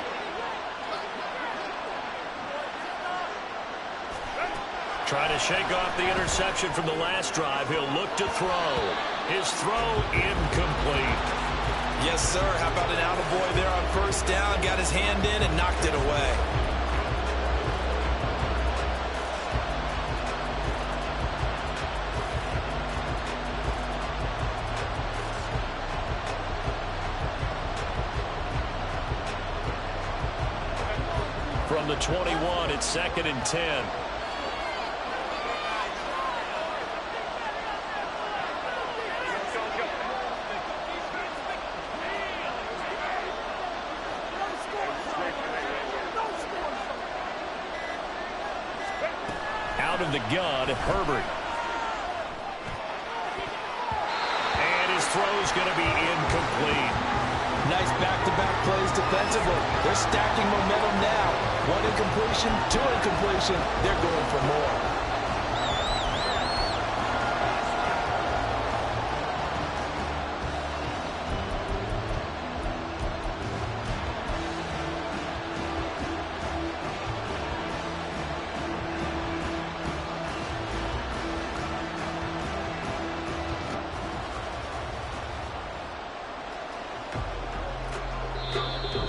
Trying to shake off the interception from the last drive. He'll look to throw. His throw incomplete. Yes, sir. How about an attaboy there on 1st down? Got his hand in and knocked it away. From the 21, it's 2nd and 10. Out of the gun, Herbert. And his throw's going to be incomplete. Nice back-to-back plays defensively. They're stacking momentum now. 1 incompletion, 2 incompletion. They're going for more.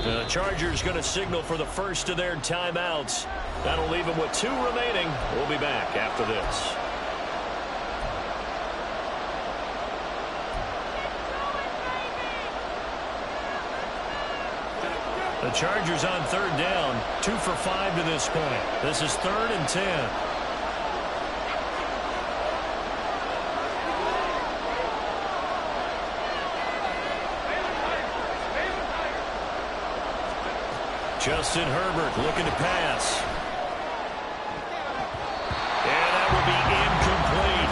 The Chargers going to signal for the first of their timeouts. That'll leave them with 2 remaining. We'll be back after this. The Chargers on 3rd down, 2 for 5 to this point. This is 3rd and 10. Justin Herbert looking to pass. And that will be incomplete.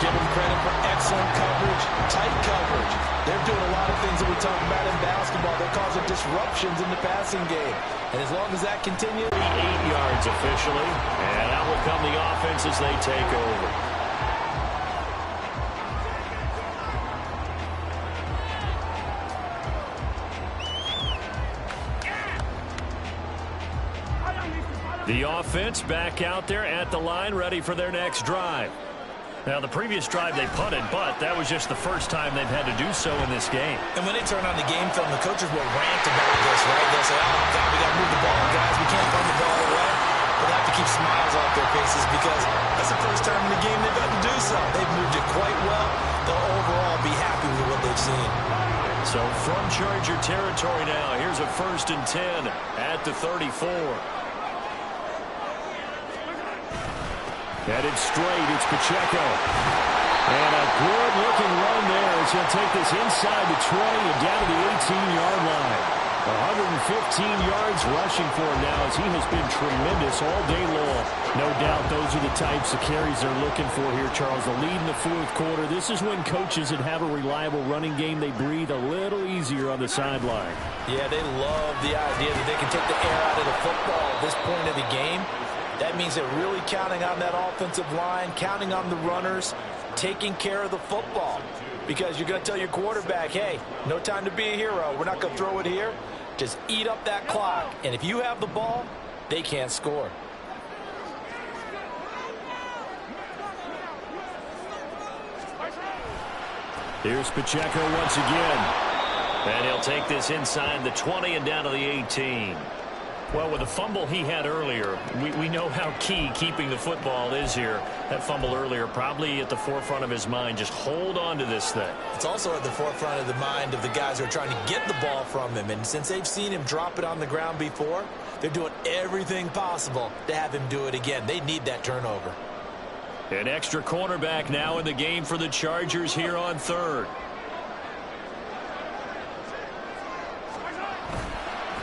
Give them credit for excellent coverage, tight coverage. They're doing a lot of things that we talk about in basketball. They're causing disruptions in the passing game. And as long as that continues... 8 yards officially. And out will come the offense as they take over. The offense back out there at the line, ready for their next drive. Now, the previous drive they punted, but that was just the first time they've had to do so in this game. And when they turn on the game film, the coaches will rant about this, right? They'll say, oh, God, we got to move the ball, guys. We can't run the ball away. But they have to keep smiles off their faces because that's the first time in the game they've got to do so. They've moved it quite well. They'll overall be happy with what they've seen. So from Charger territory now, here's a 1st and 10 at the 34. Headed straight, it's Pacheco. And a good-looking run there as he'll take this inside the 20 and down to the 18-yard line. 115 yards rushing for him now as he has been tremendous all day long. No doubt those are the types of carries they're looking for here, Charles. The lead in the 4th quarter. This is when coaches that have a reliable running game, they breathe a little easier on the sideline. Yeah, they love the idea that they can take the air out of the football at this point of the game. That means they're really counting on that offensive line, counting on the runners, taking care of the football. Because you're going to tell your quarterback, hey, no time to be a hero. We're not going to throw it here. Just eat up that clock. And if you have the ball, they can't score. Here's Pacheco once again. And he'll take this inside the 20 and down to the 18. Well, with the fumble he had earlier, we know how key keeping the football is here. That fumble earlier probably at the forefront of his mind. Just hold on to this thing. It's also at the forefront of the mind of the guys who are trying to get the ball from him. And since they've seen him drop it on the ground before, they're doing everything possible to have him do it again. They need that turnover. An extra cornerback now in the game for the Chargers here on third.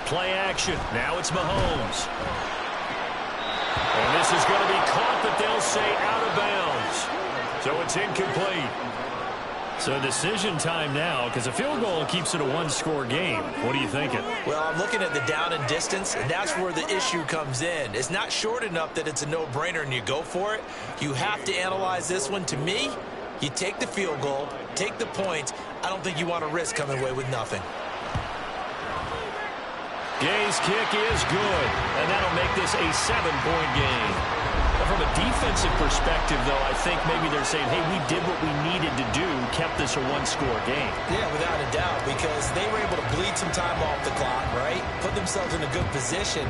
Play action. Now it's Mahomes. And this is going to be caught, but they'll say out of bounds. So it's incomplete. So decision time now, because a field goal keeps it a one-score game. What are you thinking? Well, I'm looking at the down and distance, and that's where the issue comes in. It's not short enough that it's a no-brainer and you go for it. You have to analyze this one. To me, you take the field goal, take the points. I don't think you want to risk coming away with nothing. Gay's kick is good, and that'll make this a 7-point game. From a defensive perspective, though, I think maybe they're saying, hey, we did what we needed to do, kept this a one-score game. Yeah, without a doubt, because they were able to bleed some time off the clock, right? Put themselves in a good position,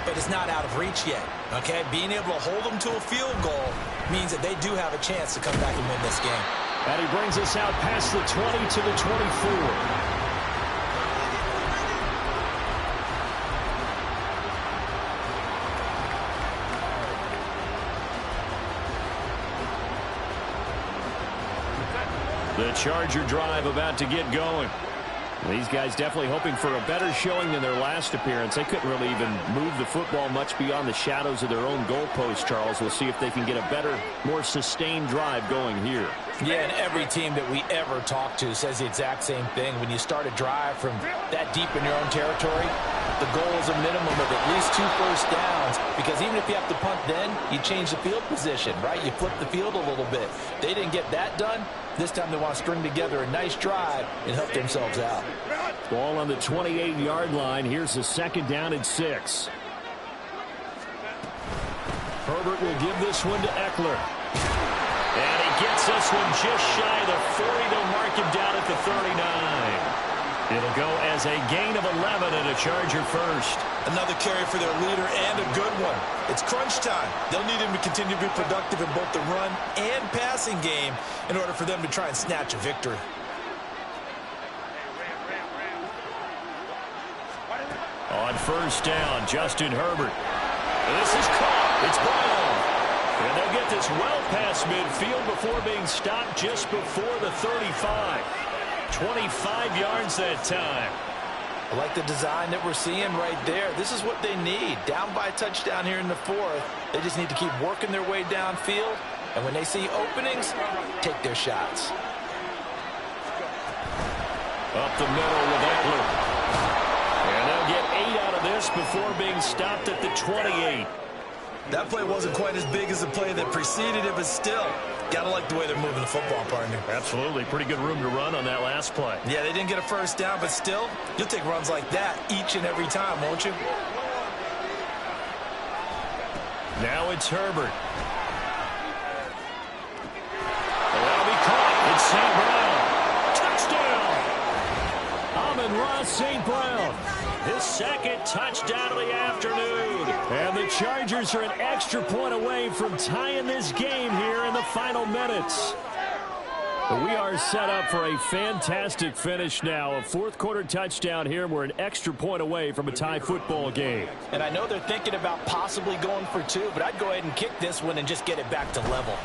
but it's not out of reach yet, okay? Being able to hold them to a field goal means that they do have a chance to come back and win this game. And he brings us out past the 20 to the 24. The Charger drive about to get going. These guys definitely hoping for a better showing than their last appearance. They couldn't really even move the football much beyond the shadows of their own goalpost, Charles. We'll see if they can get a better, more sustained drive going here. Yeah, and every team that we ever talk to says the exact same thing. When you start a drive from that deep in your own territory, the goal is a minimum of at least 2 first downs, because even if you have to punt then, you change the field position, right? You flip the field a little bit. They didn't get that done. This time they want to string together a nice drive and help themselves out. Ball on the 28-yard line. Here's a 2nd down and 6. Herbert will give this one to Eckler. And he gets this one just shy of the 40. They'll mark him down at the 39. It'll go as a gain of 11 and a Charger first. Another carry for their leader and a good one. It's crunch time. They'll need him to continue to be productive in both the run and passing game in order for them to try and snatch a victory. On 1st down, Justin Herbert. This is caught. It's Brown. And they'll get this well past midfield before being stopped just before the 35. 25 yards that time. I like the design that we're seeing right there. This is what they need. Down by a touchdown here in the 4th. They just need to keep working their way downfield. And when they see openings, take their shots. Up the middle with Eckler. And they'll get 8 out of this before being stopped at the 28. That play wasn't quite as big as the play that preceded it, but still, gotta like the way they're moving the football, partner. Absolutely. Pretty good room to run on that last play. Yeah, they didn't get a first down, but still, you'll take runs like that each and every time, won't you? Now it's Herbert. That'll be caught. It's St. Brown. Touchdown. Amon-Ra St. Brown. His 2nd touchdown of the afternoon. And the Chargers are an extra point away from tying this game here in the final minutes. But we are set up for a fantastic finish now. A 4th quarter touchdown here. We're an extra point away from a tie football game. And I know they're thinking about possibly going for 2, but I'd go ahead and kick this one and just get it back to level.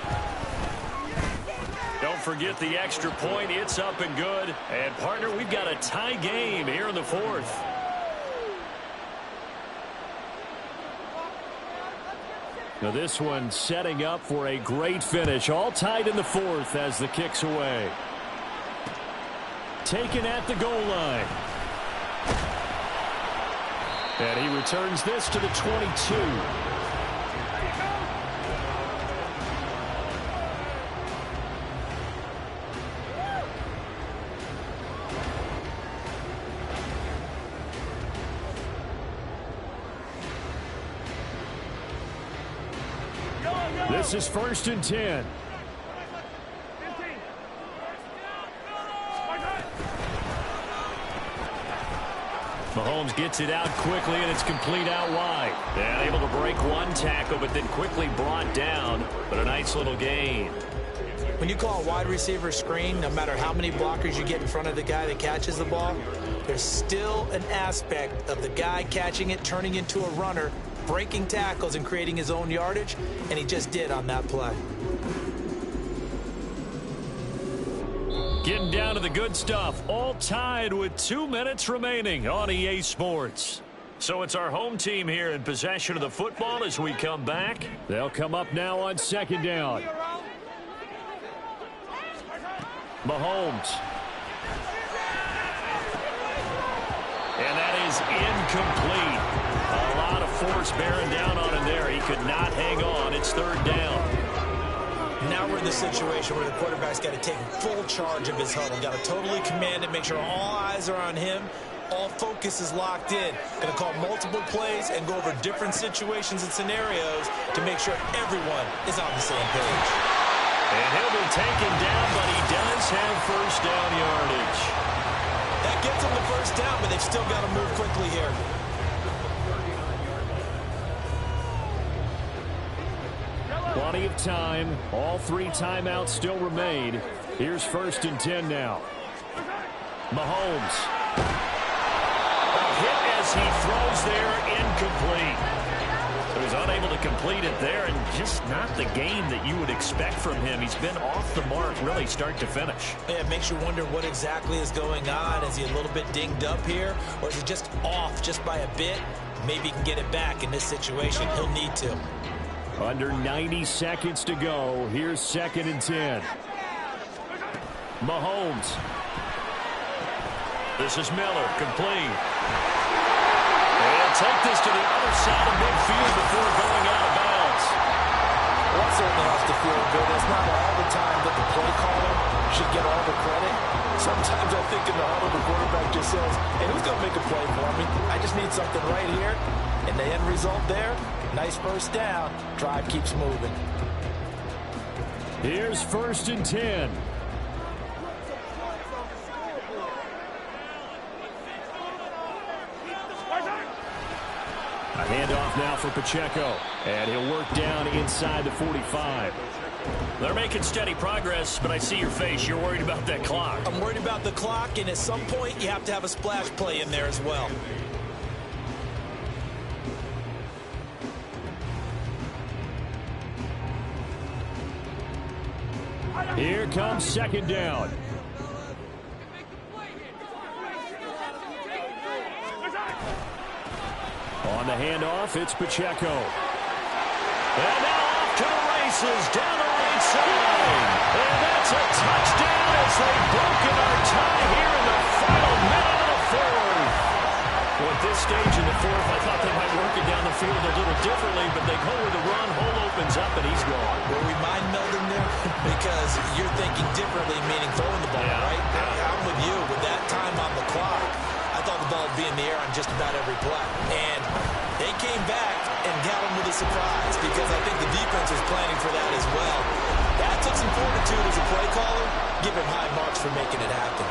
Don't forget the extra point. It's up and good. And, partner, we've got a tie game here in the 4th. Now this one setting up for a great finish. All tied in the 4th as the kick's away. Taken at the goal line. And he returns this to the 22. This is 1st and 10. Mahomes gets it out quickly, and it's complete out wide. And able to break one tackle, but then quickly brought down. But a nice little gain. When you call a wide receiver screen, no matter how many blockers you get in front of the guy that catches the ball, there's still an aspect of the guy catching it, turning into a runner, breaking tackles and creating his own yardage, and he just did on that play. Getting down to the good stuff, all tied with 2 minutes remaining on EA Sports. So it's our home team here in possession of the football as we come back. They'll come up now on 2nd down. Mahomes. And that is incomplete. A lot of force bearing down on him there. He could not hang on. It's 3rd down. Now we're in the situation where the quarterback's got to take full charge of his huddle. Got to totally command it, make sure all eyes are on him. All focus is locked in. Going to call multiple plays and go over different situations and scenarios to make sure everyone is on the same page. And he'll be taken down, but he does have 1st down yardage. That gets him the 1st down, but they've still got to move quickly here. Plenty of time. All 3 timeouts still remain. Here's 1st and 10 now. Mahomes. A hit as he throws there, incomplete. So he's unable to complete it there, and just not the game that you would expect from him. He's been off the mark really start to finish. Yeah, it makes you wonder what exactly is going on. Is he a little bit dinged up here, or is he just off just by a bit? Maybe he can get it back in this situation. He'll need to. Under 90 seconds to go. Here's 2nd and 10. Mahomes. This is Miller, complete. And take this to the other side of midfield before going out of bounds. Well, that certainly has to feel good. It's not all the time that the play caller should get all the credit. Sometimes I think in the huddle, the quarterback just says, hey, who's going to make a play for me? I just need something right here. And the end result there, nice 1st down. Drive keeps moving. Here's 1st and 10. A handoff now for Pacheco. And he'll work down inside the 45. They're making steady progress, but I see your face. You're worried about that clock. I'm worried about the clock, and at some point, you have to have a splash play in there as well. Here comes 2nd down. On the handoff, it's Pacheco. And now off to the races, down the right side. And that's a touchdown as they've broken our tie here in the final minute of the 4th. Well, at this stage in the 4th, I thought they might work it down the field a little differently, but they go with the run. Hole opens up, and he's gone. Were we mind melding there? Because you're thinking differently, meaning throwing the ball, right? I'm with you. With that time on the clock, I thought the ball would be in the air on just about every play. And they came back and got him with a surprise because I think the defense was planning for that as well. That took some fortitude as a play caller. Give him high marks for making it happen.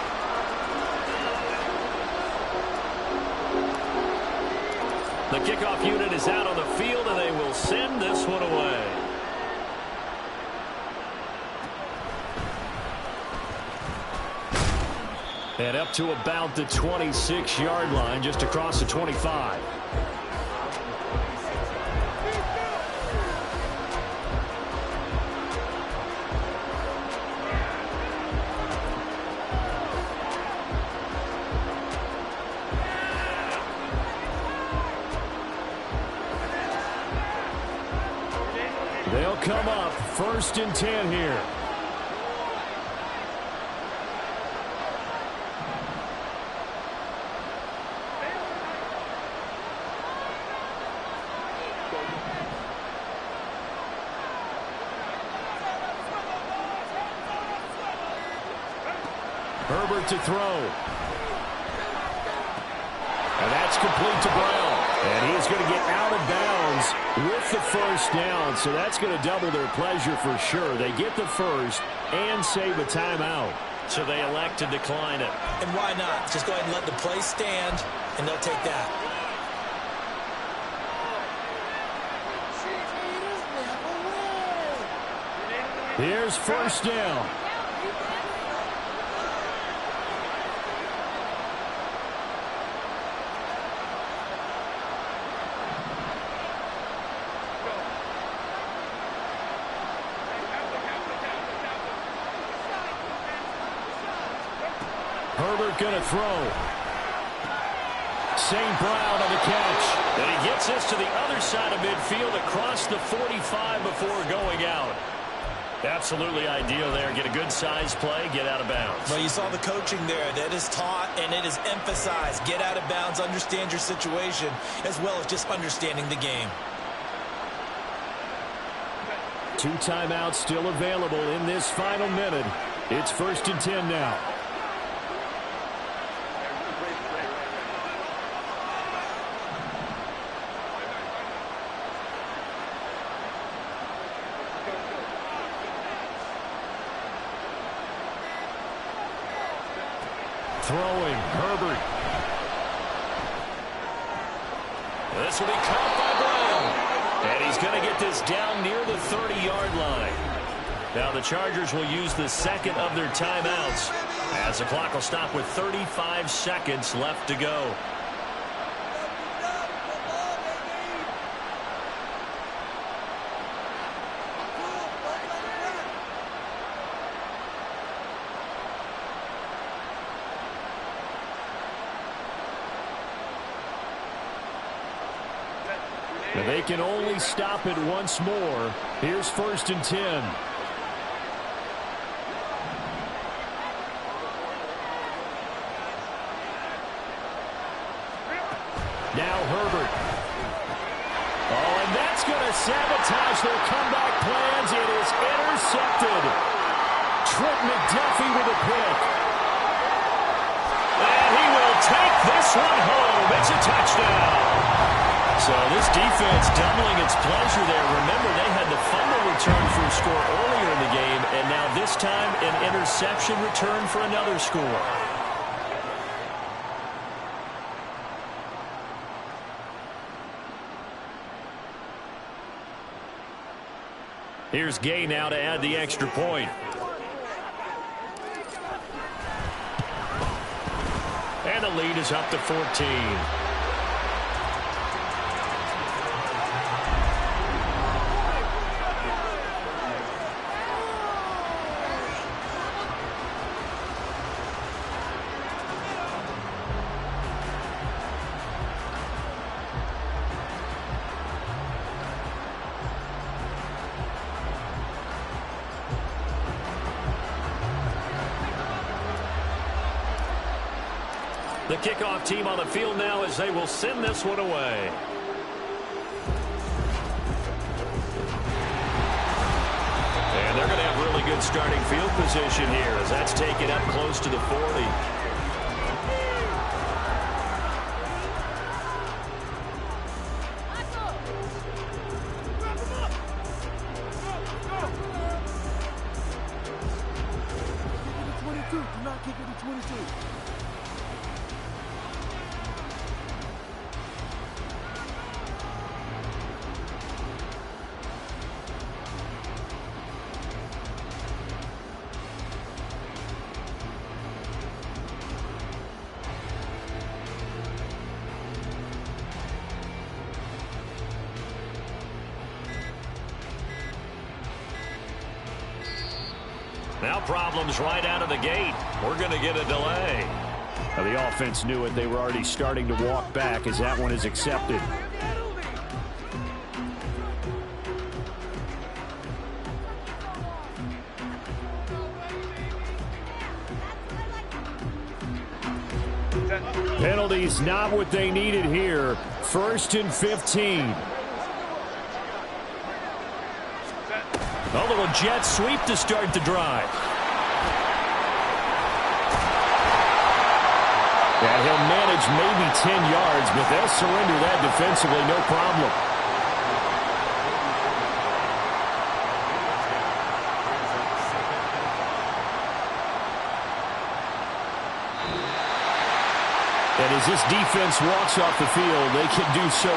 The kickoff unit is out on the field, and they will send this one away. And up to about the 26-yard line, just across the 25. They'll come up 1st and 10 here. Herbert to throw. And that's complete to Brown. And he's going to get out of bounds with the first down, so that's going to double their pleasure for sure. They get the first and save a timeout. So they elect to decline it. And why not? Just go ahead and let the play stand, and they'll take that. Here's first down. Herbert going to throw. St. Brown on the catch. And he gets this to the other side of midfield across the 45 before going out. Absolutely ideal there. Get a good size play, get out of bounds. Well, you saw the coaching there. That is taught and it is emphasized. Get out of bounds, understand your situation, as well as just understanding the game. 2 timeouts still available in this final minute. It's 1st and 10 now. Throwing, Herbert. This will be caught by Brown. And he's going to get this down near the 30-yard line. Now the Chargers will use the second of their timeouts as the clock will stop with 35 seconds left to go. And they can only stop it once more. Here's 1st and 10. Now Herbert. Oh, and that's going to sabotage their comeback plans. It is intercepted. Trent McDuffie with a pick. And he will take this one home. It's a touchdown. So this defense doubling its pleasure there. Remember, they had the fumble return for a score earlier in the game, and now this time an interception return for another score. Here's Gay now to add the extra point. And the lead is up to 14. The kickoff team on the field now as they will send this one away. And they're going to have really good starting field position here as that's taken up close to the 40. Do not kick it to 22. Now problems right out of the gate. We're going to get a delay. Now the offense knew it. They were already starting to walk back as that one is accepted. Penalties not what they needed here. 1st and 15. A little jet sweep to start the drive. And he'll manage scrimmage, maybe 10 yards, but they'll surrender that defensively, no problem. And as this defense walks off the field, they can do so